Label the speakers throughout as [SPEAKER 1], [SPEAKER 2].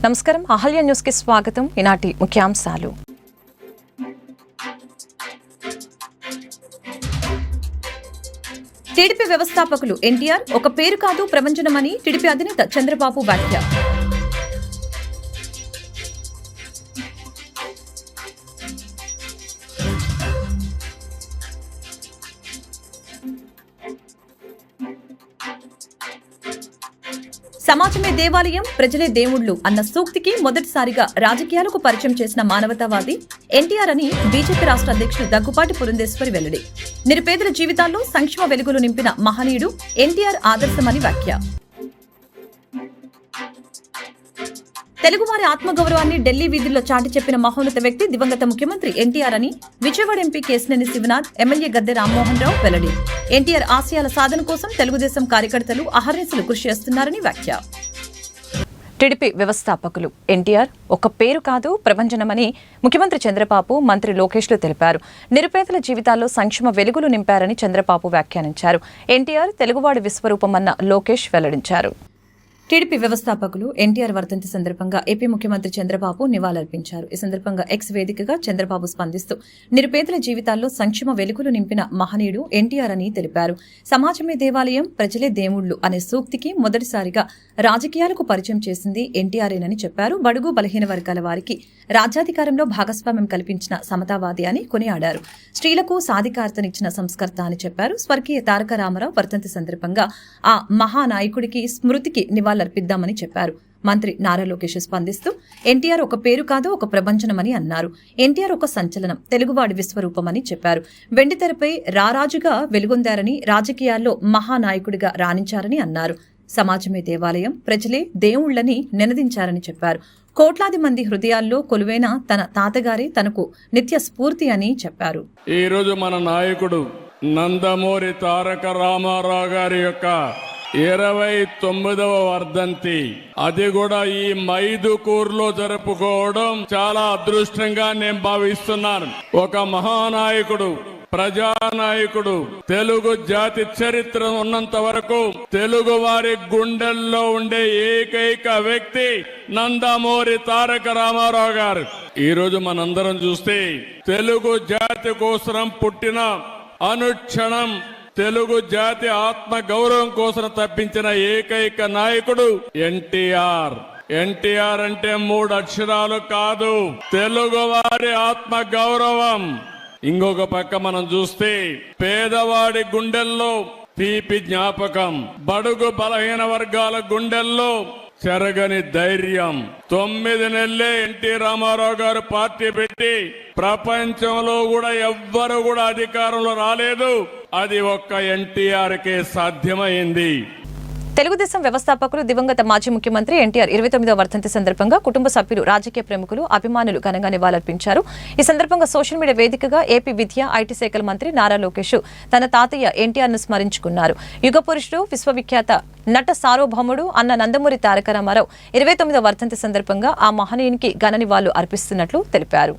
[SPEAKER 1] నమస్కారం, అహల్య న్యూస్ కి స్వాగతం. ఈనాటి ముఖ్యాంశాలు. టీడీపీ వ్యవస్థాపకులు ఎన్టీఆర్ ఒక పేరు కాదు ప్రపంచనమని టీడీపీ అధినేత చంద్రబాబు వ్యాఖ్య. సమాజమే దేవాలయం, ప్రజలే దేవుళ్లు అన్న సూక్తికి మొదటిసారిగా రాజకీయాలకు పరిచయం చేసిన మానవతావాది ఎన్టీఆర్ అని బీజేపీ రాష్ట్ర అధ్యక్షుడు దగ్గుపాటి పురంధేశ్వరి వెల్లడి. నిరుపేదల జీవితాల్లో సంక్షేమ వెలుగులు నింపిన మహనీయుడు ఎన్టీఆర్ ఆదర్శమని వ్యాఖ్య. తెలుగువారి ఆత్మగౌరవాన్ని ఢిల్లీ వీధుల్లో చాటి చెప్పిన మహోన్నత వ్యక్తి దివంగత ముఖ్యమంత్రి ఎన్టీఆర్ అని విజయవాడ ఎంపీ కేశినేని శివనాథ్, ఎమ్మెల్యే గద్దె రామ్మోహన్ రావు వెల్లడి. ఎన్టీఆర్ ఆశయాల సాధన కోసం తెలుగుదేశం కార్యకర్తలు అహర్నిశలు కృషి చేస్తున్నారని వ్యాఖ్య. టీడీపీ వ్యవస్థాపకులు ఎన్టీఆర్ ఒక పేరు కాదు ప్రపంచనమని ముఖ్యమంత్రి చంద్రబాబు, మంత్రి లోకేష్లు తెలిపారు. నిరుపేదల జీవితాల్లో సంక్షేమ వెలుగులు నింపారని చంద్రబాబు వ్యాఖ్యానించారు. ఎన్టీఆర్ తెలుగువాడి విశ్వరూపమన్న లోకేష్ వెల్లడించారు. టీడీపీ వ్యవస్థాపకులు ఎన్టీఆర్ వర్ధంతి సందర్భంగా ఏపీ ముఖ్యమంత్రి చంద్రబాబు నివాళులర్పించారు. ఈ సందర్భంగా ఎక్స్ వేదికగా చంద్రబాబు స్పందిస్తూ నిరుపేదల జీవితాల్లో సంక్షేమ వెలుగులు నింపిన మహనీయుడు ఎన్టీఆర్ అని తెలిపారు. సమాజమే దేవాలయం, ప్రజలే దేవుళ్లు అనే సూక్తికి మొదటిసారిగా రాజకీయాలకు పరిచయం చేసింది ఎన్టీఆర్ఏనని చెప్పారు. బడుగు బలహీన వర్గాల వారికి రాజ్యాధికారంలో భాగస్వామ్యం కల్పించిన సమతావాది అని కొనియాడారు. స్త్రీలకు సాధికారతనిచ్చిన సంస్కర్త అని చెప్పారు. స్వర్గీయ తారక రామారావు వర్ధంతి సందర్భంగా ఆ మహానాయకుడికి స్మృతికి నివాళులర్పిద్దామని చెప్పారు. మంత్రి నారా లోకేష్ స్పందిస్తూ ఎన్టీఆర్ ఒక పేరు కాదు ఒక ప్రపంచనమని అన్నారు. ఎన్టీఆర్ ఒక సంచలనం, తెలుగువాడి విశ్వరూపమని చెప్పారు. వెండితెరపై రారాజుగా వెలుగొందారని, రాజకీయాల్లో మహానాయకుడిగా రాణించారని అన్నారు. సమాజమే దేవాలయం, ప్రజలే దేవుళ్లని నినదించారని చెప్పారు. కోట్లాది మంది హృదయాల్లో కొలువైన తన తాతగారి తనకు నిత్య స్ఫూర్తి అని చెప్పారు.
[SPEAKER 2] ఈ రోజు మన నాయకుడు నందమూరి తారక రామారావు గారి యొక్క 29వ వర్ధంతి, అది కూడా ఈ మైదుకూరులో జరుపుకోవడం చాలా అదృష్టంగా నేను భావిస్తున్నాను. ఒక మహానాయకుడు, ప్రజానాయకుడు, తెలుగు జాతి చరిత్ర ఉన్నంత వరకు తెలుగు వారి గుండెల్లో ఉండే ఏకైక వ్యక్తి నందమూరి తారక రామారావు గారు. ఈ రోజు మనందరం చూస్తే తెలుగు జాతి కోసం పుట్టిన, అనుక్షణం తెలుగు జాతి ఆత్మ గౌరవం కోసం తప్పించిన ఏకైక నాయకుడు ఎన్టీఆర్. ఎన్టీఆర్ అంటే 3 అక్షరాలు కాదు, తెలుగు వారి ఆత్మ గౌరవం. ఇంకొక పక్క మనం చూస్తే పేదవాడి గుండెల్లో తీపి జ్ఞాపకం, బడుగు బలహీన వర్గాల గుండెల్లో చెరగని ధైర్యం. 9 నెలలే ఎన్టీ రామారావు గారు పార్టీ పెట్టి ప్రపంచంలో కూడా ఎవ్వరు కూడా అధికారంలో రాలేదు. అది ఒక్క ఎన్టీఆర్ కే సాధ్యమైంది.
[SPEAKER 1] తెలుగుదేశం వ్యవస్థాపకులు దివంగత మాజీ ముఖ్యమంత్రి ఎన్టీఆర్ 29వ వర్ధంతి సందర్భంగా కుటుంబ సభ్యులు, రాజకీయ ప్రముఖులు, అభిమానులు ఘనంగా నివాళులర్పించారు. ఈ సందర్భంగా సోషల్ మీడియా వేదికగా ఏపీ విద్య, ఐటీ శాఖల మంత్రి నారా లోకేష్ తన తాతయ్య ఎన్టీఆర్ ను స్మరించుకున్నారు. యుగ పురుషుడు, విశ్వవిఖ్యాత నట సార్వభౌముడు అన్న నందమూరి తారక రామారావు 29వ వర్ధంతి సందర్భంగా ఆ మహనీయునికి ఘన నివాళులు అర్పిస్తున్నట్లు తెలిపారు.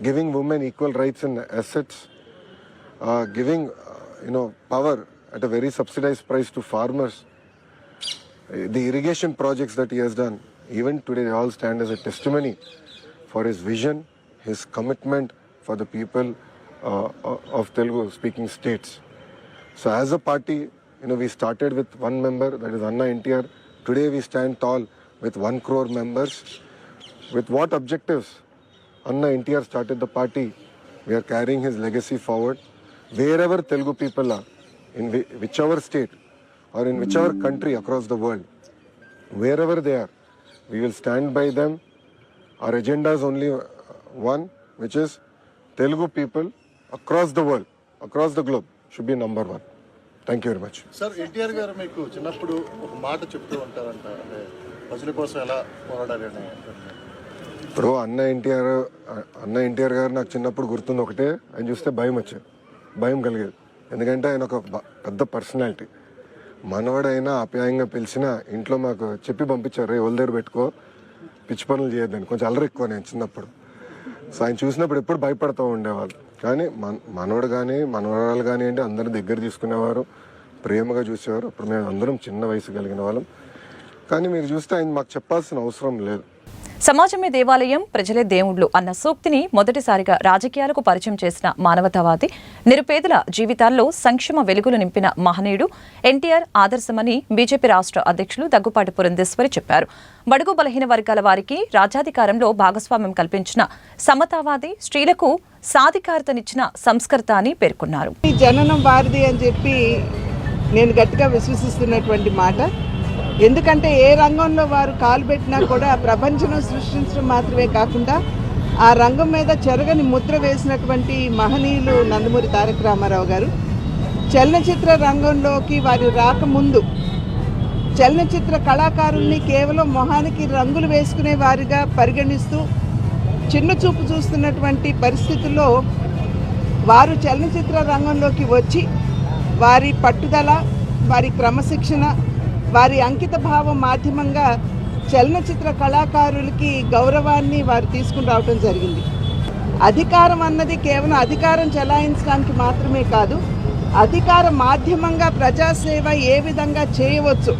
[SPEAKER 3] Giving women equal rights and assets, giving power at a very subsidized price to farmers, the irrigation projects that he has done, even today they all stand as a testimony for his vision, his commitment for the people of Telugu speaking states. So as a party, we started with one member, that is Anna NTR. Today we stand tall with 1 crore members. With what objectives? Anna NTR started the party. We are carrying his legacy forward. Wherever Telugu people are, in whichever state or in whichever country across the world, wherever they are, we will stand by them. Our agenda is only one, which is Telugu people across the world, across the globe, should be number 1. Thank you very much.
[SPEAKER 4] Sir, NTR garu meeku chinnappudu oka maata cheptu untaranta ante ప్రజల కోసం ఎలా పోరాడారని.
[SPEAKER 3] ఇప్పుడు అన్న ఎన్టీఆర్ గారు నాకు చిన్నప్పుడు గుర్తుంది ఒకటే, ఆయన చూస్తే భయం కలిగేది. ఎందుకంటే ఆయన ఒక పెద్ద పర్సనాలిటీ. మనవాడైనా ఆప్యాయంగా పిలిచినా ఇంట్లో మాకు చెప్పి పంపించారు, రే ఒళ్ళ దగ్గర పెట్టుకో, పిచ్చి పనులు చేయొద్దని. కొంచెం అల్లరి ఎక్కువ నేను చిన్నప్పుడు. సో ఆయన చూసినప్పుడు ఎప్పుడు భయపడుతూ ఉండేవాళ్ళు. కానీ మనవడు కానీ మనవరాలు కానీ అంటే అందరి దగ్గర తీసుకునేవారు, ప్రేమగా చూసేవారు. అప్పుడు మేము అందరం చిన్న వయసు కలిగిన వాళ్ళం. కానీ మీరు చూస్తే ఆయన మాకు చెప్పాల్సిన అవసరం లేదు.
[SPEAKER 1] సమాజమే దేవాలయం, ప్రజలే దేవుళ్లు అన్న సూక్తిని మొదటిసారిగా రాజకీయాలకు పరిచయం చేసిన మానవతావాది, నిరుపేదల జీవితాల్లో సంక్షేమ వెలుగులు నింపిన మహనీయుడు ఎన్టీఆర్ ఆదర్శమని బీజేపీ రాష్ట్ర అధ్యక్షులు దగ్గుపాటి పురంధేశ్వరి చెప్పారు. బడుగు బలహీన వర్గాల వారికి రాజ్యాధికారంలో భాగస్వామ్యం కల్పించిన సమతావాది, స్త్రీలకు సాధికారతనిచ్చిన సంస్కర్త అని పేర్కొన్నారు.
[SPEAKER 5] ఈ జననం వారిది అని చెప్పి నేను గట్టిగా విశ్వసిస్తున్నటువంటి మాట. ఎందుకంటే ఏ రంగంలో వారు కాలు పెట్టినా కూడా ప్రపంచం సృష్టించడం మాత్రమే కాకుండా ఆ రంగం మీద చెరగని ముద్ర వేసినటువంటి మహనీయులు నందమూరి తారక రామారావు గారు. చలనచిత్ర రంగంలోకి వారు రాకముందు చలనచిత్ర కళాకారుల్ని కేవలం మొహానికి రంగులు వేసుకునే వారిగా పరిగణిస్తూ చిన్న చూపు చూస్తున్నటువంటి పరిస్థితుల్లో వారు చలనచిత్ర రంగంలోకి వచ్చి వారి పట్టుదల, వారి క్రమశిక్షణ, వారి అంకిత భావం మాధ్యమంగా చలనచిత్ర కళాకారులకి గౌరవాన్ని వారు తీసుకుని రావడం జరిగింది. అధికారం అన్నది కేవలం అధికారం చెలాయించడానికి మాత్రమే కాదు, అధికార మాధ్యమంగా ప్రజాసేవ ఏ విధంగా చేయవచ్చు,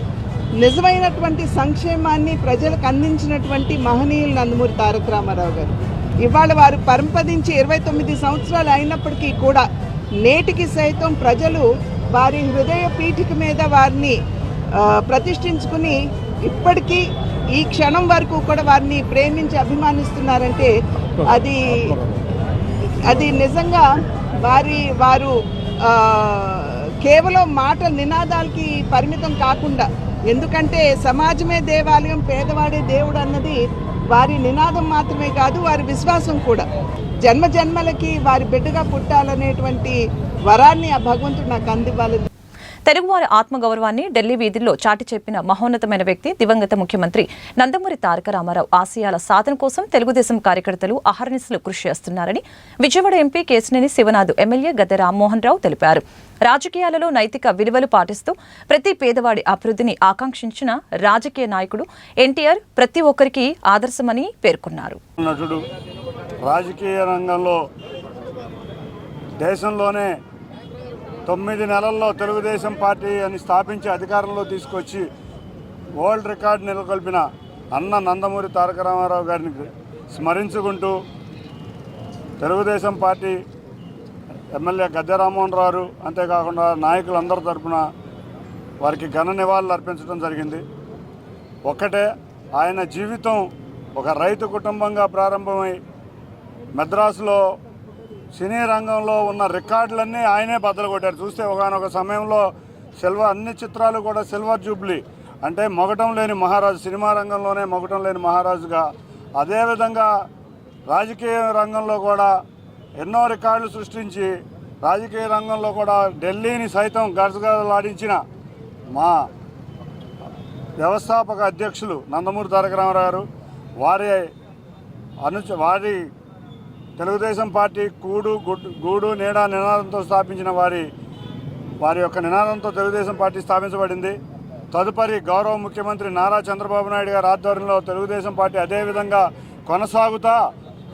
[SPEAKER 5] నిజమైనటువంటి సంక్షేమాన్ని ప్రజలకు అందించినటువంటి మహనీయులు నందమూరి తారక రామారావు గారు. ఇవాళ వారు పరంపదించి 29 సంవత్సరాలు అయినప్పటికీ కూడా నేటికి సైతం ప్రజలు వారి హృదయ పీఠిక మీద వారిని ప్రతిష్ఠించుకుని ఇప్పటికీ ఈ క్షణం వరకు కూడా వారిని ప్రేమించి అభిమానిస్తున్నారంటే అది నిజంగా వారు కేవలం మాటల నినాదాలకి పరిమితం కాకుండా, ఎందుకంటే సమాజమే దేవాలయం, పేదవాడే దేవుడు అన్నది వారి నినాదం మాత్రమే కాదు, వారి విశ్వాసం కూడా. జన్మ జన్మలకి వారి బిడ్డగా పుట్టాలనేటువంటి వరాన్ని ఆ భగవంతుడు నాకు అందివ్వాలని.
[SPEAKER 1] తెలుగువారి ఆత్మగౌరవాన్ని ఢిల్లీ వీధుల్లో చాటి చెప్పిన మహోన్నతమైన వ్యక్తి దివంగత ముఖ్యమంత్రి నందమూరి తారక రామారావు ఆశయాల సాధన కోసం తెలుగుదేశం కార్యకర్తలు అహర్నిశలు కృషి చేస్తున్నారని విజయవాడ ఎంపీ కేశినేని శివనాథ్ ఎమ్మెల్యే గద్దె రామ్మోహన్ రావు తెలిపారు. రాజకీయాలలో నైతిక విలువలు పాటిస్తూ ప్రతి పేదవాడి అభివృద్ధిని ఆకాంక్షించిన రాజకీయ నాయకుడు ఎన్టీఆర్ ప్రతి ఒక్కరికి ఆదర్శమని పేర్కొన్నారు.
[SPEAKER 6] రాజకీయ రంగంలో దేశంలోనే 9 నెలల్లో తెలుగుదేశం పార్టీ అని స్థాపించి అధికారంలో తీసుకొచ్చి వరల్డ్ రికార్డు నెలకొల్పిన అన్న నందమూరి తారక రామారావు గారిని స్మరించుకుంటూ తెలుగుదేశం పార్టీ ఎమ్మెల్యే గద్దె రామ్మోహన్ రావు, అంతేకాకుండా నాయకులందరి తరఫున వారికి ఘన నివాళులు అర్పించడం జరిగింది. ఒక్కటే, ఆయన జీవితం ఒక రైతు కుటుంబంగా ప్రారంభమై మద్రాసులో సినీ రంగంలో ఉన్న రికార్డులన్నీ ఆయనే బద్దలు కొట్టారు. చూస్తే ఒకనొక సమయంలో అన్ని చిత్రాలు కూడా సిల్వర్ జూబ్లీ, అంటే మొగటం లేని మహారాజు, సినిమా రంగంలోనే మొగటం లేని మహారాజుగా, అదేవిధంగా రాజకీయ రంగంలో కూడా ఎన్నో రికార్డులు సృష్టించి రాజకీయ రంగంలో కూడా ఢిల్లీని సైతం గజగజలాడించిన మా వ్యవస్థాపక అధ్యక్షులు నందమూరి తారక రామారావు గారు, వారి తెలుగుదేశం పార్టీ గూడు నీడ నినాదంతో స్థాపించిన వారి యొక్క నినాదంతో తెలుగుదేశం పార్టీ స్థాపించబడింది. తదుపరి గౌరవ ముఖ్యమంత్రి నారా చంద్రబాబు నాయుడు గారి ఆధ్వర్యంలో తెలుగుదేశం పార్టీ అదేవిధంగా కొనసాగుతా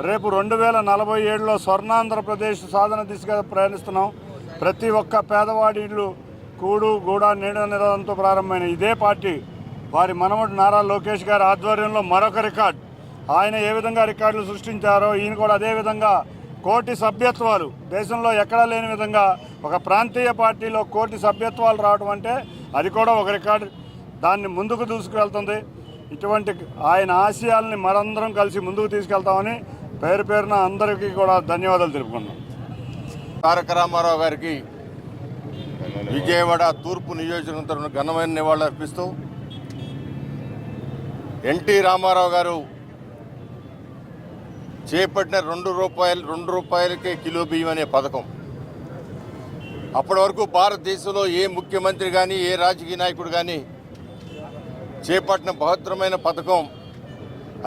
[SPEAKER 6] రేపు 2047లో స్వర్ణాంధ్రప్రదేశ్ సాధన దిశగా ప్రయాణిస్తున్నాం. ప్రతి ఒక్క పేదవాడి ఇళ్ళు గూడ నీడ నినాదంతో ప్రారంభమైన ఇదే పార్టీ వారి మనవడు నారా లోకేష్ గారి ఆధ్వర్యంలో మరొక రికార్డు, ఆయన ఏ విధంగా రికార్డులు సృష్టించారో ఈయన కూడా అదేవిధంగా 1 కోటి సభ్యత్వాలు, దేశంలో ఎక్కడా లేని విధంగా ఒక ప్రాంతీయ పార్టీలో 1 కోటి సభ్యత్వాలు రావడం అంటే అది కూడా ఒక రికార్డు. దాన్ని ముందుకు దూసుకువెళ్తుంది. ఇటువంటి ఆయన ఆశయాల్ని మనందరం కలిసి ముందుకు తీసుకెళ్తామని పేరున అందరికీ కూడా ధన్యవాదాలు తెలుపుకున్నాం.
[SPEAKER 7] తారక రామారావు గారికి విజయవాడ తూర్పు నియోజకవర్గం తరఫున ఘనమైన నివాళులు అర్పిస్తూ, ఎన్టీ రామారావు గారు చేపట్టిన 2 రూపాయలకే కిలో బియ్యం అనే పథకం అప్పటి వరకు భారతదేశంలో ఏ ముఖ్యమంత్రి కానీ ఏ రాజకీయ నాయకుడు కానీ చేపట్టిన బృహత్తరమైన పథకం.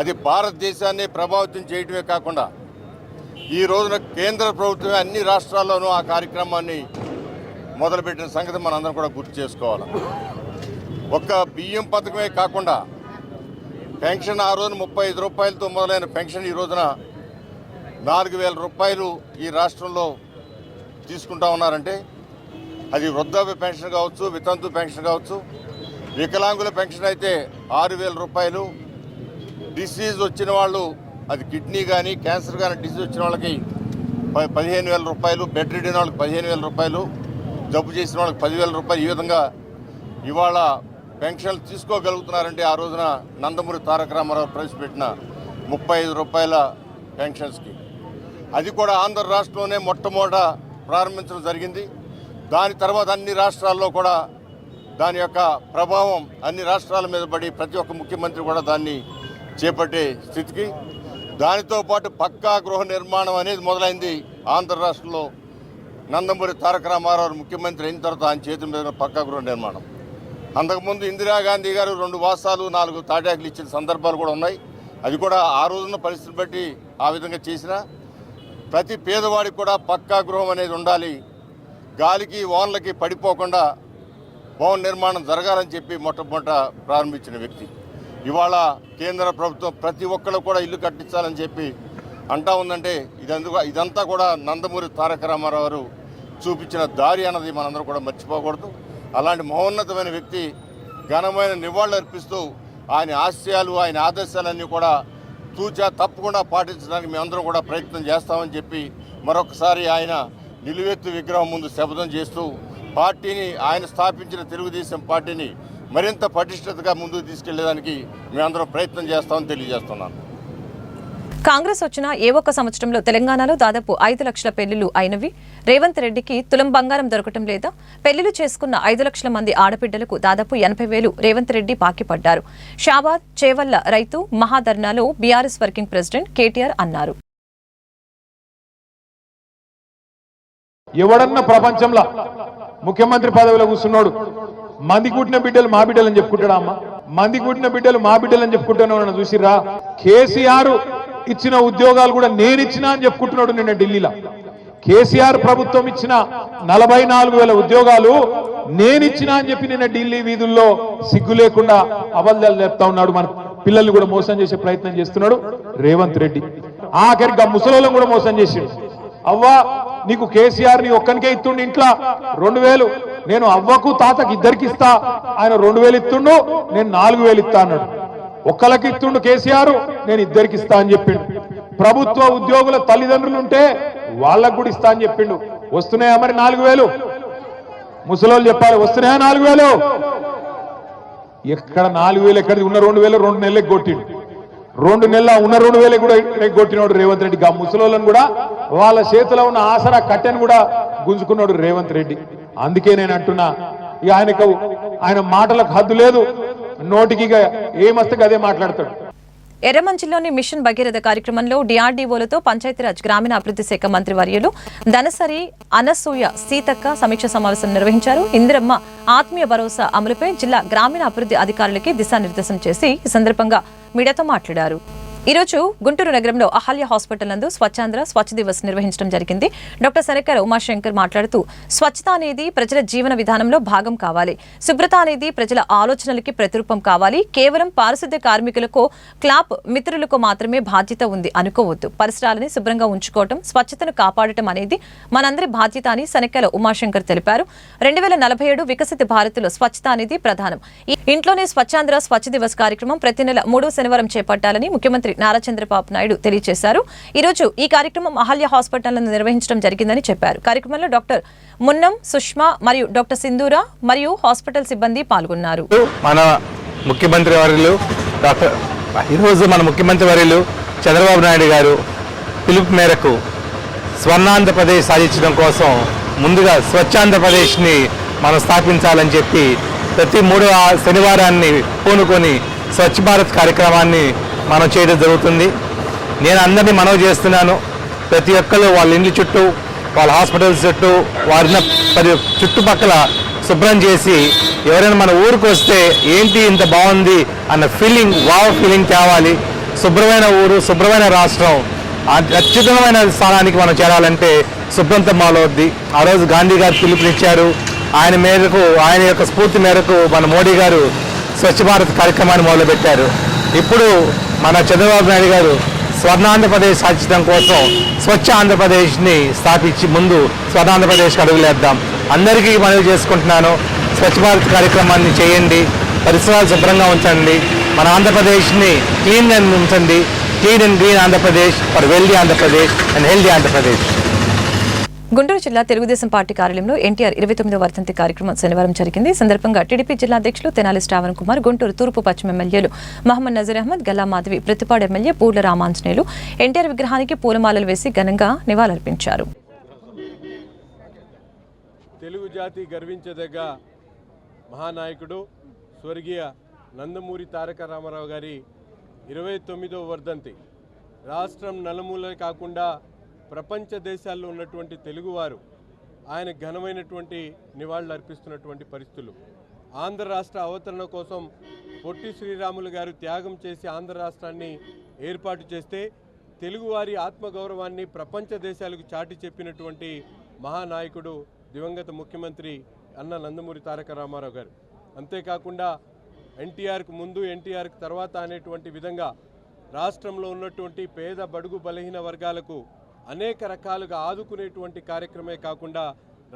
[SPEAKER 7] అది భారతదేశాన్ని ప్రభావితం చేయడమే కాకుండా ఈ రోజున కేంద్ర ప్రభుత్వమే అన్ని రాష్ట్రాల్లోనూ ఆ కార్యక్రమాన్ని మొదలుపెట్టిన సంగతి మనందరం కూడా గుర్తు చేసుకోవాలి. ఒక్క బియ్యం పథకమే కాకుండా పెన్షన్ ఆ రోజున 35 రూపాయలతో మొదలైన పెన్షన్ ఈ రోజున 4,000 రూపాయలు ఈ రాష్ట్రంలో తీసుకుంటా ఉన్నారంటే అది వృద్ధాప్య పెన్షన్ కావచ్చు, వితంతు పెన్షన్ కావచ్చు, వికలాంగుల పెన్షన్ అయితే 6,000 రూపాయలు, డిసీజ్ వచ్చిన వాళ్ళు అది కిడ్నీ కానీ క్యాన్సర్ కానీ డిసీజ్ వచ్చిన వాళ్ళకి 15,000 రూపాయలు, బెడ్ రిడిన వాళ్ళకి 15,000 రూపాయలు, జబ్బు చేసిన వాళ్ళకి 10,000 రూపాయలు, ఈ విధంగా ఇవాళ పెన్షన్లు తీసుకోగలుగుతున్నారంటే ఆ రోజున నందమూరి తారక రామారావు ప్రవేశపెట్టిన 35 రూపాయల పెన్షన్స్కి. అది కూడా ఆంధ్ర రాష్ట్రంలోనే మొట్టమొదట ప్రారంభించడం జరిగింది. దాని తర్వాత అన్ని రాష్ట్రాల్లో కూడా దాని యొక్క ప్రభావం అన్ని రాష్ట్రాల మీద పడి ప్రతి ఒక్క ముఖ్యమంత్రి కూడా దాన్ని చేపట్టే స్థితికి, దానితో పాటు పక్కా గృహ నిర్మాణం అనేది మొదలైంది ఆంధ్ర రాష్ట్రంలో. నందమూరి తారక రామారావు ముఖ్యమంత్రి అయిన తర్వాత ఆయన చేతుల మీద పక్కా గృహ నిర్మాణం. అంతకుముందు ఇందిరాగాంధీ గారు 2 వాసాలు 4 తాటాకులు ఇచ్చిన సందర్భాలు కూడా ఉన్నాయి. అది కూడా ఆ రోజున పరిస్థితిని బట్టి ఆ విధంగా చేసిన ప్రతి పేదవాడికి కూడా పక్కా గృహం అనేది ఉండాలి, గాలికి వానలకి పడిపోకుండా భవన నిర్మాణం జరగాలని చెప్పి మొట్టమొదట ప్రారంభించిన వ్యక్తి. ఇవాళ కేంద్ర ప్రభుత్వం ప్రతి ఒక్కరు కూడా ఇల్లు కట్టించాలని చెప్పి అంటా ఉందంటే ఇదంతా కూడా నందమూరి తారక రామారావు గారు చూపించిన దారి అన్నది మనందరం కూడా మర్చిపోకూడదు. అలాంటి మహోన్నతమైన వ్యక్తి ఘనమైన నివాళులు అర్పిస్తూ ఆయన ఆశయాలు, ఆయన ఆదర్శాలన్నీ కూడా తూచా తప్పకుండా పాటించడానికి మేమందరం కూడా ప్రయత్నం చేస్తామని చెప్పి మరొకసారి ఆయన నిలువెత్తు విగ్రహం ముందు శపథం చేస్తూ పార్టీని, ఆయన స్థాపించిన తెలుగుదేశం పార్టీని మరింత పటిష్టతగా ముందుకు తీసుకెళ్లేదానికి మేమందరం ప్రయత్నం చేస్తామని తెలియజేస్తున్నాను.
[SPEAKER 1] కాంగ్రెస్ వచ్చిన ఏ ఒక్క సంవత్సరంలో తెలంగాణలో దాదాపు 5 లక్షల పెళ్లిళ్లు అయినవి. రేవంత్ రెడ్డికి తులం బంగారం దొరకటం లేదా? పెళ్లిళ్లు చేసుకున్న 5 లక్షల మంది ఆడబిడ్డలకు దాదాపు 80,000 రేవంత్ రెడ్డి బాకీ పడ్డారు. షాబాద్ చేవల్ల రైతు మహాధర్నాలో బీఆర్ఎస్ వర్కింగ్ ప్రెసిడెంట్ కేటీఆర్ అన్నారు.
[SPEAKER 8] ఎవడన్నా ప్రపంచంలో ముఖ్యమంత్రి పదవిలో కూర్చున్నాడు మంది కూటిన బిడ్డలు మా బిడ్డలు అని చెప్పుకుంటాడా? అమ్మ, మంది కూటిన బిడ్డలు మా బిడ్డలు అని చెప్పుకుంటున్నా చూసిరా? కేసీఆర్ ఇచ్చిన ఉద్యోగాలు కూడా నేను ఇచ్చినా అని చెప్పుకుంటున్నాడు నిన్న ఢిల్లీలో. కేసీఆర్ ప్రభుత్వం ఇచ్చిన 44,000 ఉద్యోగాలు నేనిచ్చినా అని చెప్పి నిన్న ఢిల్లీ వీధుల్లో సిగ్గు లేకుండా అబద్ధాలు చెప్తా ఉన్నాడు. మన పిల్లల్ని కూడా మోసం చేసే ప్రయత్నం చేస్తున్నాడు రేవంత్ రెడ్డి. ఆఖరికి ముసలోళ్ళం కూడా మోసం చేసిండు. అవ్వా నీకు కేసీఆర్ నీ ఒక్కనికే ఇస్తుండు ఇంట్లో 2,000, నేను అవ్వకు తాతకి ఇద్దరికి ఇస్తా, ఆయన 2,000 ఇస్తుండు, నేను 4,000 ఇస్తా అన్నాడు. ఒక్కలకి ఇస్తుండు కేసీఆర్, నేను ఇద్దరికి ఇస్తా అని చెప్పిండు. ప్రభుత్వ ఉద్యోగుల తల్లిదండ్రులు ఉంటే వాళ్ళకు కూడా ఇస్తా అని చెప్పిండు. వస్తున్నాయా మరి 4,000? ముసలోళ్ళు చెప్పాలి, వస్తున్నాయా 4,000? ఎక్కడ 4,000 ఎక్కడిది? ఉన్న 2,000 2 నెలలకు కొట్టిండు. 2 నెలల ఉన్న 2,000 కూడా కొట్టినాడు రేవంత్ రెడ్డి. ముసలోళ్ళని కూడా వాళ్ళ చేతిలో ఉన్న ఆసరా కట్టెను కూడా గుంజుకున్నాడు రేవంత్ రెడ్డి. అందుకే నేను అంటున్నా, ఇక ఆయన మాటలకు హద్దు లేదు, నోటికి ఏమస్తే అదే మాట్లాడతాడు.
[SPEAKER 1] ఎర్రమంచిలోని మిషన్ భగీరథ కార్యక్రమంలో డిఆర్డీఓలతో పంచాయతీరాజ్ గ్రామీణాభివృద్ధి శాఖ మంత్రి వర్యులు దనసరి అనసూయ సీతక్క సమీక్ష సమావేశం నిర్వహించారు. ఇందిరమ్మ ఆత్మీయ భరోసా అమలుపై జిల్లా గ్రామీణాభివృద్ధి అధికారులకి దిశానిర్దేశం చేసి ఈ సందర్భంగా మీడియాతో మాట్లాడారు. ఈ రోజు గుంటూరు నగరంలో అహల్య హాస్పిటల్ నందు స్వచ్ఛాంధ్ర స్వచ్ఛ దివస్ నిర్వహించడం జరిగింది. డాక్టర్ శనకర ఉమాశంకర్ మాట్లాడుతూ స్వచ్ఛత అనేది ప్రజల జీవన విధానంలో భాగం కావాలి, శుభ్రత అనేది ప్రజల ఆలోచనలకి ప్రతిరూపం కావాలి. కేవలం పారిశుద్ధ్య కార్మికులకు, క్లాప్ మిత్రులకు మాత్రమే బాధ్యత ఉంది అనుకోవద్దు. పరిసరాలని శుభ్రంగా ఉంచుకోవటం, స్వచ్ఛతను కాపాడటం అనేది మనందరి బాధ్యత అని శనకర ఉమాశంకర్ తెలిపారు. 2047 వికసిత భారత్లో స్వచ్ఛత అనేది ప్రధానం. ఇంట్లోనే స్వచ్ఛాంధ్ర స్వచ్ఛ దివస్ కార్యక్రమం ప్రతి నెల 3వ శనివారం చేపట్టాలని ముఖ్యమంత్రి నారా చంద్రబాబు నాయుడు తెలియజేశారు. ఈ రోజు ఈ కార్యక్రమం అహల్య హాస్పిటల్ నందు నిర్వహించడం జరిగిందని చెప్పారు. కార్యక్రమంలో డాక్టర్ మున్నం సుష్మా మరియు డాక్టర్ సింధూరా మరియు హాస్పిటల్ సిబ్బంది పాల్గొన్నారు.
[SPEAKER 9] మన ముఖ్యమంత్రి వర్యులు ఈరోజు మన ముఖ్యమంత్రి వర్యులు చంద్రబాబు నాయుడు గారు పిలుపు మేరకు స్వర్ణాంధ్రప్రదేశ్ సాధించడం కోసం ముందుగా స్వచ్ఛాంధ్రప్రదేశ్ని మనం స్థాపించాలని చెప్పి ప్రతి 3వ శనివారాన్ని పూనుకొని స్వచ్ఛ భారత్ కార్యక్రమాన్ని మనం చేయడం జరుగుతుంది. నేను అందరినీ మనవి చేస్తున్నాను, ప్రతి ఒక్కరు వాళ్ళ ఇండ్ల చుట్టూ, వాళ్ళ హాస్పిటల్స్ చుట్టూ, వారిన చుట్టుపక్కల శుభ్రం చేసి ఎవరైనా మన ఊరికి వస్తే ఏంటి ఇంత బాగుంది అన్న ఫీలింగ్, వావ్ ఫీలింగ్ తేవాలి. శుభ్రమైన ఊరు, శుభ్రమైన రాష్ట్రం, అత్యుత్తమమైన స్థానానికి మనం చేరాలంటే శుభ్రంతో మొదలవుద్ది. ఆ రోజు గాంధీ గారు పిలుపునిచ్చారు. ఆయన మేరకు, ఆయన యొక్క స్ఫూర్తి మేరకు మన మోడీ గారు స్వచ్ఛ భారత్ కార్యక్రమాన్ని మొదలుపెట్టారు. ఇప్పుడు మన చంద్రబాబు నాయుడు గారు స్వర్ణాంధ్రప్రదేశ్ సాధించడం కోసం స్వచ్ఛ ఆంధ్రప్రదేశ్ని స్థాపించి ముందు స్వర్ణాంధ్రప్రదేశ్కి అడుగులేద్దాం. అందరికీ మనవి చేసుకుంటున్నాను, స్వచ్ఛ భారత్ కార్యక్రమాన్ని చేయండి, పరిసరాలు శుభ్రంగా ఉంచండి, మన ఆంధ్రప్రదేశ్ని క్లీన్గా ఉంచండి. Clean and green Andhra Pradesh for wealthy Andhra Pradesh and healthy Andhra Pradesh.
[SPEAKER 1] Guntur జిల్లా తెలుగుదేశం పార్టీ కార్యాలయంలో ఎన్టీఆర్ 29వ వర్ధంతి కార్యక్రమం శనివారం జరిగింది. ఈ సందర్భంగా టీడీపీ జిల్లా అధ్యక్షులు తెనాలి శ్రావణ్ కుమార్, గుంటూరు తూర్పు పశ్చిమ ఎమ్మెల్యేలు మహమ్మద్ నజీర్ అహ్మద్, గల్లా మాధవి, ప్రతిపాడు ఎమ్మెల్యే పూర్ల రామాంజనేయులు ఎన్టీఆర్ విగ్రహానికి పూలమాలలు వేసి ఘనంగా నివాళులర్పించారు.
[SPEAKER 10] తెలుగు జాతి గర్వించదగ్గ మహానాయకుడు స్వర్గీయ నందమూరి తారక రామారావు గారి 29వ వర్ధంతి. రాష్ట్రం నలుమూలే కాకుండా ప్రపంచ దేశాల్లో ఉన్నటువంటి తెలుగువారు ఆయన ఘనమైనటువంటి నివాళులు అర్పిస్తున్నటువంటి పరిస్థితులు. ఆంధ్ర రాష్ట్ర అవతరణ కోసం పొట్టి శ్రీరాములు గారు త్యాగం చేసి ఆంధ్ర రాష్ట్రాన్ని ఏర్పాటు చేస్తే తెలుగువారి ఆత్మగౌరవాన్ని ప్రపంచ దేశాలకు చాటి చెప్పినటువంటి మహానాయకుడు దివంగత ముఖ్యమంత్రి అన్న నందమూరి తారక రామారావు గారు. అంతేకాకుండా ఎన్టీఆర్కు ముందు ఎన్టీఆర్కు తర్వాత అనేటువంటి విధంగా రాష్ట్రంలో ఉన్నటువంటి పేద బడుగు బలహీన వర్గాలకు అనేక రకాలుగా ఆదుకునేటువంటి కార్యక్రమే కాకుండా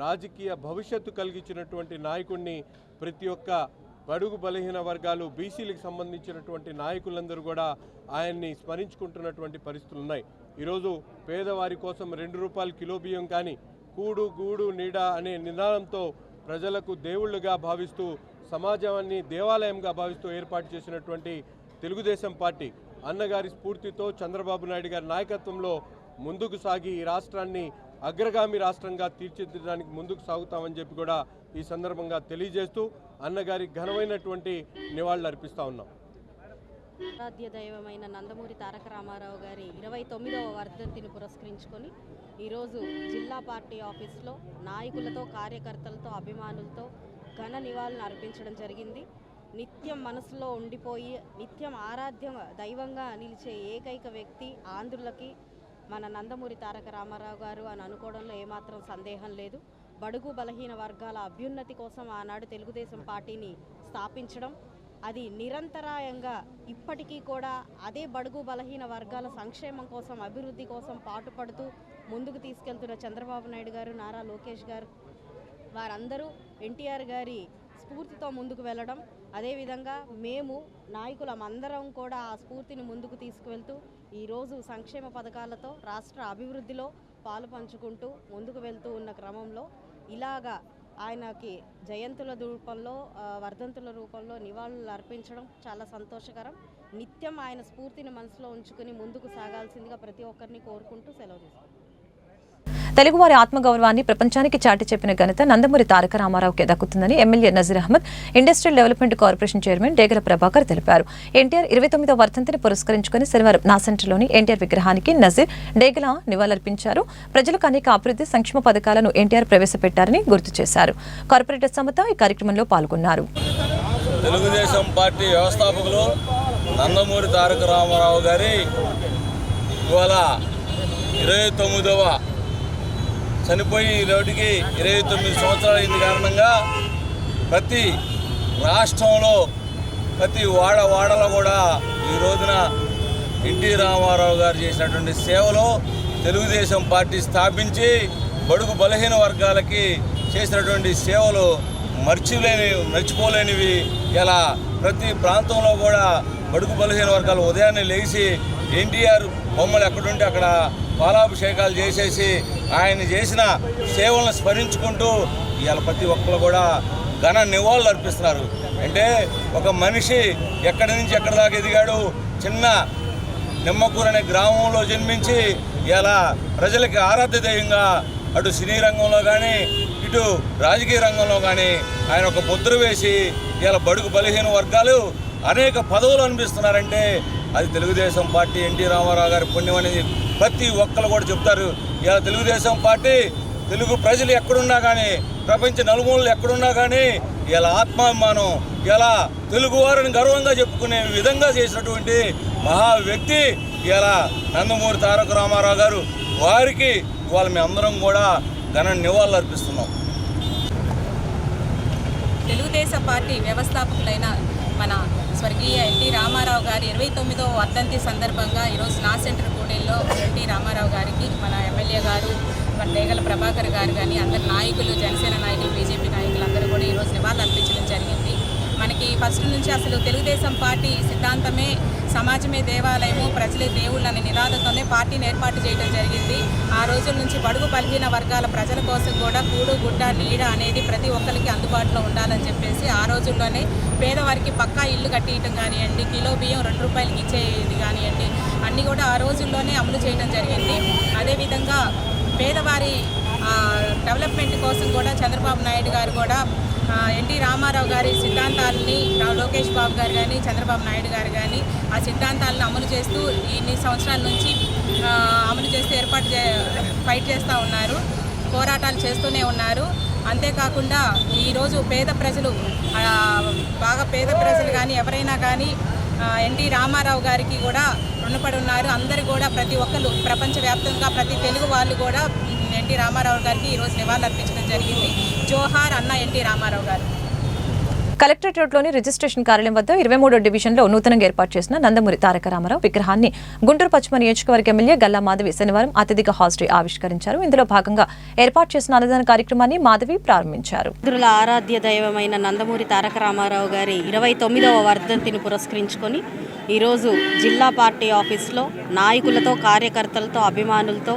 [SPEAKER 10] రాజకీయ భవిష్యత్తు కలిగించినటువంటి నాయకుడిని ప్రతి ఒక్క బడుగు బలహీన వర్గాలు బీసీలకు సంబంధించినటువంటి నాయకులందరూ కూడా ఆయన్ని స్మరించుకుంటున్నటువంటి పరిస్థితులు ఉన్నాయి. ఈరోజు పేదవారి కోసం 2 రూపాయల కిలో బియ్యం కానీ కూడు గూడు నీడ అనే నినాదంతో ప్రజలకు దేవుళ్ళుగా భావిస్తూ సమాజాన్ని దేవాలయంగా భావిస్తూ ఏర్పాటు చేసినటువంటి తెలుగుదేశం పార్టీ అన్నగారి స్ఫూర్తితో చంద్రబాబు నాయుడు గారి నాయకత్వంలో ముందుకు సాగి ఈ రాష్ట్రాన్ని అగ్రగామి రాష్ట్రంగా తీర్చిదిద్దడానికి ముందుకు సాగుతామని చెప్పి కూడా ఈ సందర్భంగా తెలియజేస్తూ అన్నగారి ఘనమైనటువంటి నివాళులు అర్పిస్తూ ఉన్నాం.
[SPEAKER 11] ఆరాధ్య దైవమైన నందమూరి తారక రామారావు గారి 29వ వర్ధంతిని పురస్కరించుకొని ఈరోజు జిల్లా పార్టీ ఆఫీస్లో నాయకులతో, కార్యకర్తలతో, అభిమానులతో ఘన నివాళులను అర్పించడం జరిగింది. నిత్యం మనసులో ఉండిపోయి నిత్యం ఆరాధ్య దైవంగా నిలిచే ఏకైక వ్యక్తి ఆంధ్రులకి మన నందమూరి తారక రామారావు గారు అని అనుకోవడంలో ఏమాత్రం సందేహం లేదు. బడుగు బలహీన వర్గాల అభ్యున్నతి కోసం ఆనాడు తెలుగుదేశం పార్టీని స్థాపించడం, అది నిరంతరాయంగా ఇప్పటికీ కూడా అదే బడుగు బలహీన వర్గాల సంక్షేమం కోసం, అభివృద్ధి కోసం పాటుపడుతూ ముందుకు తీసుకెళ్తున్న చంద్రబాబు నాయుడు గారు, నారా లోకేష్ గారు వారందరూ ఎన్టీఆర్ గారి స్ఫూర్తితో ముందుకు వెళ్ళడం, అదేవిధంగా మేము నాయకులమందరం కూడా ఆ స్ఫూర్తిని ముందుకు తీసుకువెళ్తూ ఈరోజు సంక్షేమ పథకాలతో రాష్ట్ర అభివృద్ధిలో పాలు పంచుకుంటూ ముందుకు వెళ్తూ ఉన్న క్రమంలో ఇలాగా ఆయనకి జయంతుల రూపంలో, వర్ధంతుల రూపంలో నివాళులు అర్పించడం చాలా సంతోషకరం. నిత్యం ఆయన స్ఫూర్తిని మనసులో ఉంచుకుని ముందుకు సాగాల్సిందిగా ప్రతి ఒక్కరిని కోరుకుంటూ సెలవు తీసుకుంటాం.
[SPEAKER 1] తెలుగువారి ఆత్మగౌరవాన్ని ప్రపంచానికి చాటి చెప్పిన ఘనత నందమూరి తారక రామారావుకే దక్కుతుందని MLA Nazeer Ahmed, industrial development corporation chairman Degala Prabhakar తెలిపారు. ఎన్టీఆర్ 29వ వర్ధంతిని పురస్కరించుకుని శనివారం నాసెంటర్లోని ఎన్టీఆర్ విగ్రహానికి నజీర్, డేగల నివాళులర్పించారు. ప్రజలకు అనేక అభివృద్ధి సంక్షేమ పథకాలను ఎన్టీఆర్ ప్రవేశపెట్టారని గుర్తు చేశారు. కార్పొరేటర్ సమత ఈ కార్యక్రమంలో పాల్గొన్నారు.
[SPEAKER 12] తెలుగుదేశం పార్టీ వ్యవస్థాపకులు నందమూరి తారక రామారావు గారి ఇవాళ 29వ చనిపోయి ఈరోటికి 29 సంవత్సరాలు అయిన కారణంగా ప్రతి రాష్ట్రంలో ప్రతి వాడలో కూడా ఈ రోజున ఎన్టీ రామారావు గారు చేసినటువంటి సేవలు, తెలుగుదేశం పార్టీ స్థాపించి బడుగు బలహీన వర్గాలకి చేసినటువంటి సేవలు మర్చిపోలేనివి. ఇలా ప్రతి ప్రాంతంలో కూడా బడుగు బలహీన వర్గాలు ఉదయాన్నే లేచి ఎన్టీఆర్ బొమ్మలు ఎక్కడుంటే అక్కడ పాలాభిషేకాలు చేసేసి ఆయన చేసిన సేవలను స్మరించుకుంటూ ఇవాళ ప్రతి ఒక్కరు కూడా ఘన నివాళులు అర్పిస్తున్నారు. అంటే ఒక మనిషి ఎక్కడి నుంచి ఎక్కడి దాకా ఎదిగాడు, చిన్న నిమ్మకూరు అనే గ్రామంలో జన్మించి ఇలా ప్రజలకి ఆరాధ్య దైవంగా అటు సినీ రంగంలో కానీ ఇటు రాజకీయ రంగంలో కానీ ఆయన ఒక ముద్ర వేసి ఇలా బడుగు బలహీన వర్గాలు అనేక పదవులు అనిపిస్తున్నారంటే అది తెలుగుదేశం పార్టీ ఎన్టీ రామారావు గారి పుణ్యం అనేది ప్రతి ఒక్కరు కూడా చెప్తారు. ఇలా తెలుగుదేశం పార్టీ తెలుగు ప్రజలు ఎక్కడున్నా కానీ, ప్రపంచ నలుమూలలు ఎక్కడున్నా కానీ ఇలా ఆత్మాభిమానం, ఇలా తెలుగువారిని గర్వంగా చెప్పుకునే విధంగా చేసినటువంటి మహా వ్యక్తి ఇలా నందమూరి తారక రామారావు గారు. వారికి ఇవాళ మేమందరం కూడా ఘన నివాళులు అర్పిస్తున్నాం.
[SPEAKER 13] తెలుగుదేశం పార్టీ వ్యవస్థాపకులైన మన స్వర్గీయ ఎన్టీ రామారావు
[SPEAKER 11] రామారావు గారి 29వ వర్ధంతి సందర్భంగా ఈరోజు నా సెంటర్ కూడలిలో ఎన్టీ రామారావు గారికి మన ఎమ్మెల్యే గారు, మన డేగల ప్రభాకర్ గారు కానీ అందరు నాయకులు, జనసేన నాయకులు, బీజేపీ నాయకులు అందరూ కూడా ఈరోజు నివాళులు అర్పించడం జరిగింది. మనకి ఫస్ట్ నుంచి అసలు తెలుగుదేశం పార్టీ సిద్ధాంతమే సమాజమే దేవాలయము, ప్రజలే దేవుళ్ళు అనే నినాదంతోనే పార్టీని ఏర్పాటు చేయడం జరిగింది. ఆ రోజుల నుంచి బడుగు బలహీన వర్గాల ప్రజల కోసం కూడా కూడు గుడ్డ నీడ అనేది ప్రతి ఒక్కరికి అందుబాటులో ఉండాలని చెప్పేసి ఆ రోజుల్లోనే పేదవారికి పక్కా ఇల్లు కట్టియటం కానివ్వండి, కిలో బియ్యం 2 రూపాయలకి ఇచ్చేది కానివ్వండి, అన్నీ కూడా ఆ రోజుల్లోనే అమలు చేయడం జరిగింది. అదేవిధంగా పేదవారి డెవలప్మెంట్ కోసం కూడా చంద్రబాబు నాయుడు గారు కూడా ఎన్టీ రామారావు గారి సిద్ధాంతాలని లోకేష్ బాబు గారు కానీ, చంద్రబాబు నాయుడు గారు కానీ ఆ సిద్ధాంతాలను అమలు చేస్తూ ఇన్ని సంవత్సరాల నుంచి అమలు చేస్తూ ఫైట్ చేస్తూ ఉన్నారు, పోరాటాలు చేస్తూనే ఉన్నారు. అంతేకాకుండా ఈరోజు పేద ప్రజలు బాగా పేద ప్రజలు కానీ ఎవరైనా కానీ ఎన్టీ రామారావు గారికి కూడా రుణపడి ఉన్నారు. అందరూ కూడా ప్రతి ఒక్కరు ప్రపంచవ్యాప్తంగా ప్రతి తెలుగు వాళ్ళు కూడా ఎన్టీ రామారావు గారికి ఈరోజు నివాళులు అర్పించడం జరిగింది. జోహార్ అన్న ఎన్టీ రామారావు గారు.
[SPEAKER 1] కలెక్టరేట్ రోడ్లోని రిజిస్ట్రేషన్ కార్యాలయం వద్ద 23వ డివిజన్లో నూతనంగా ఏర్పాటు చేసిన నందమూరి తారక రామారావు విగ్రహాన్ని గుంటూరు పశ్చిమ నియోజకవర్గ ఎమ్మెల్యే గల్లా మాధవి శనివారం అతిథిగా హాజరై ఆవిష్కరించారు. ఇందులో భాగంగా ఏర్పాటు చేసిన అన్నదాన కార్యక్రమాన్ని మాధవి ప్రారంభించారు.
[SPEAKER 11] ఆరాధ్య దైవమైన నందమూరి తారక రామారావు గారి 29వ వర్ధంతిని పురస్కరించుకొని ఈరోజు జిల్లా పార్టీ ఆఫీస్లో నాయకులతో, కార్యకర్తలతో, అభిమానులతో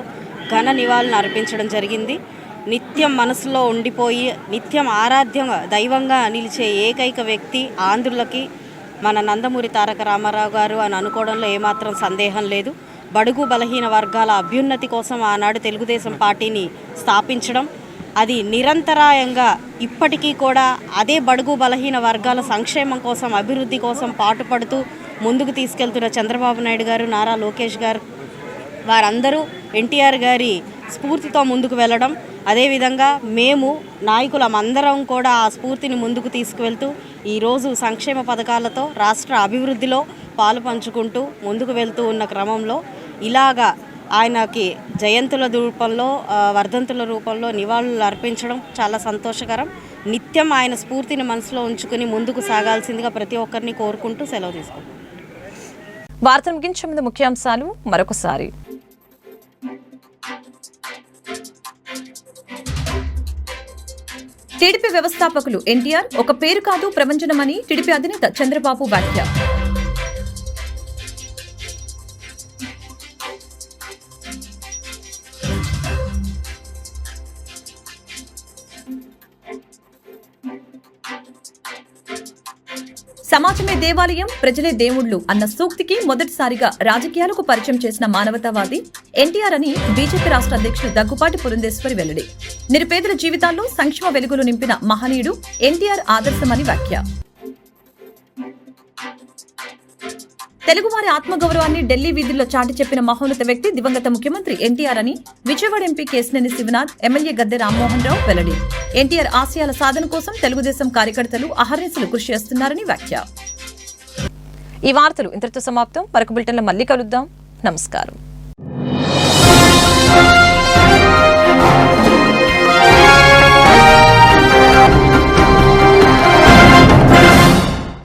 [SPEAKER 11] ఘన నివాళులను అర్పించడం జరిగింది. నిత్యం మనసులో ఉండిపోయి నిత్యం ఆరాధ్య దైవంగా నిలిచే ఏకైక వ్యక్తి ఆంధ్రులకి మన నందమూరి తారక రామారావు గారు అని అనుకోవడంలో ఏమాత్రం సందేహం లేదు. బడుగు బలహీన వర్గాల అభ్యున్నతి కోసం ఆనాడు తెలుగుదేశం పార్టీని స్థాపించడం, అది నిరంతరాయంగా ఇప్పటికీ కూడా అదే బడుగు బలహీన వర్గాల సంక్షేమం కోసం, అభివృద్ధి కోసం పాటుపడుతూ ముందుకు తీసుకెళ్తున్న చంద్రబాబు నాయుడు గారు, నారా లోకేష్ గారు వారందరూ ఎన్టీఆర్ గారి స్ఫూర్తితో ముందుకు వెళ్ళడం, అదేవిధంగా మేము నాయకులమందరం కూడా ఆ స్ఫూర్తిని ముందుకు తీసుకువెళ్తూ ఈరోజు సంక్షేమ పథకాలతో రాష్ట్ర అభివృద్ధిలో పాలు పంచుకుంటూ ముందుకు వెళ్తూ ఉన్న క్రమంలో ఇలాగా ఆయనకి జయంతుల రూపంలో, వర్ధంతుల రూపంలో నివాళులు అర్పించడం చాలా సంతోషకరం. నిత్యం ఆయన స్ఫూర్తిని మనసులో ఉంచుకుని ముందుకు సాగాల్సిందిగా ప్రతి ఒక్కరిని కోరుకుంటూ సెలవు తీసుకుంటాం.
[SPEAKER 1] వార్తలు ముగించే ముందు ముఖ్యాంశాలు మరొకసారి. టీడీపీ వ్యవస్థాపకులు ఎన్టీఆర్ ఒక పేరు కాదు ప్రపంచనమని టీడీపీ అధినేత చంద్రబాబు వ్యాఖ్య. సమాజమే దేవాలయం, ప్రజలే దేవుళ్లు అన్న సూక్తికి మొదటిసారిగా రాజకీయాలకు పరిచయం చేసిన మానవతావాది ఎన్టీఆర్ అని బీజేపీ రాష్ట్ర అధ్యక్షుడు దగ్గుపాటి పురంధేశ్వరి వెల్లడి. నిరుపేదల జీవితాల్లో సంక్షేమ వెలుగులు నింపిన మహనీయుడు ఎన్టీఆర్ ఆదర్శమని వ్యాఖ్య. తెలుగువారి ఆత్మగౌరవాన్ని ఢిల్లీ వీధుల్లో చాటి చెప్పిన మహోన్నత వ్యక్తి దివంగత ముఖ్యమంత్రి ఎన్టీఆర్ అని విజయవాడ ఎంపీ కేశినేని శివనాథ్, ఎమ్మెల్యే గద్దె రామ్మోహన్ రావు వెల్లడి. ఎన్టీఆర్ ఆశయాల సాధన కోసం తెలుగుదేశం కార్యకర్తలు అహర్నిశలు కృషి చేస్తున్నారని వ్యాఖ్య. ఈ వార్తలు ఇంతటితో సమాప్తం. మరొక బులెటిన్లో మళ్ళీ కలుద్దాం. నమస్కారం.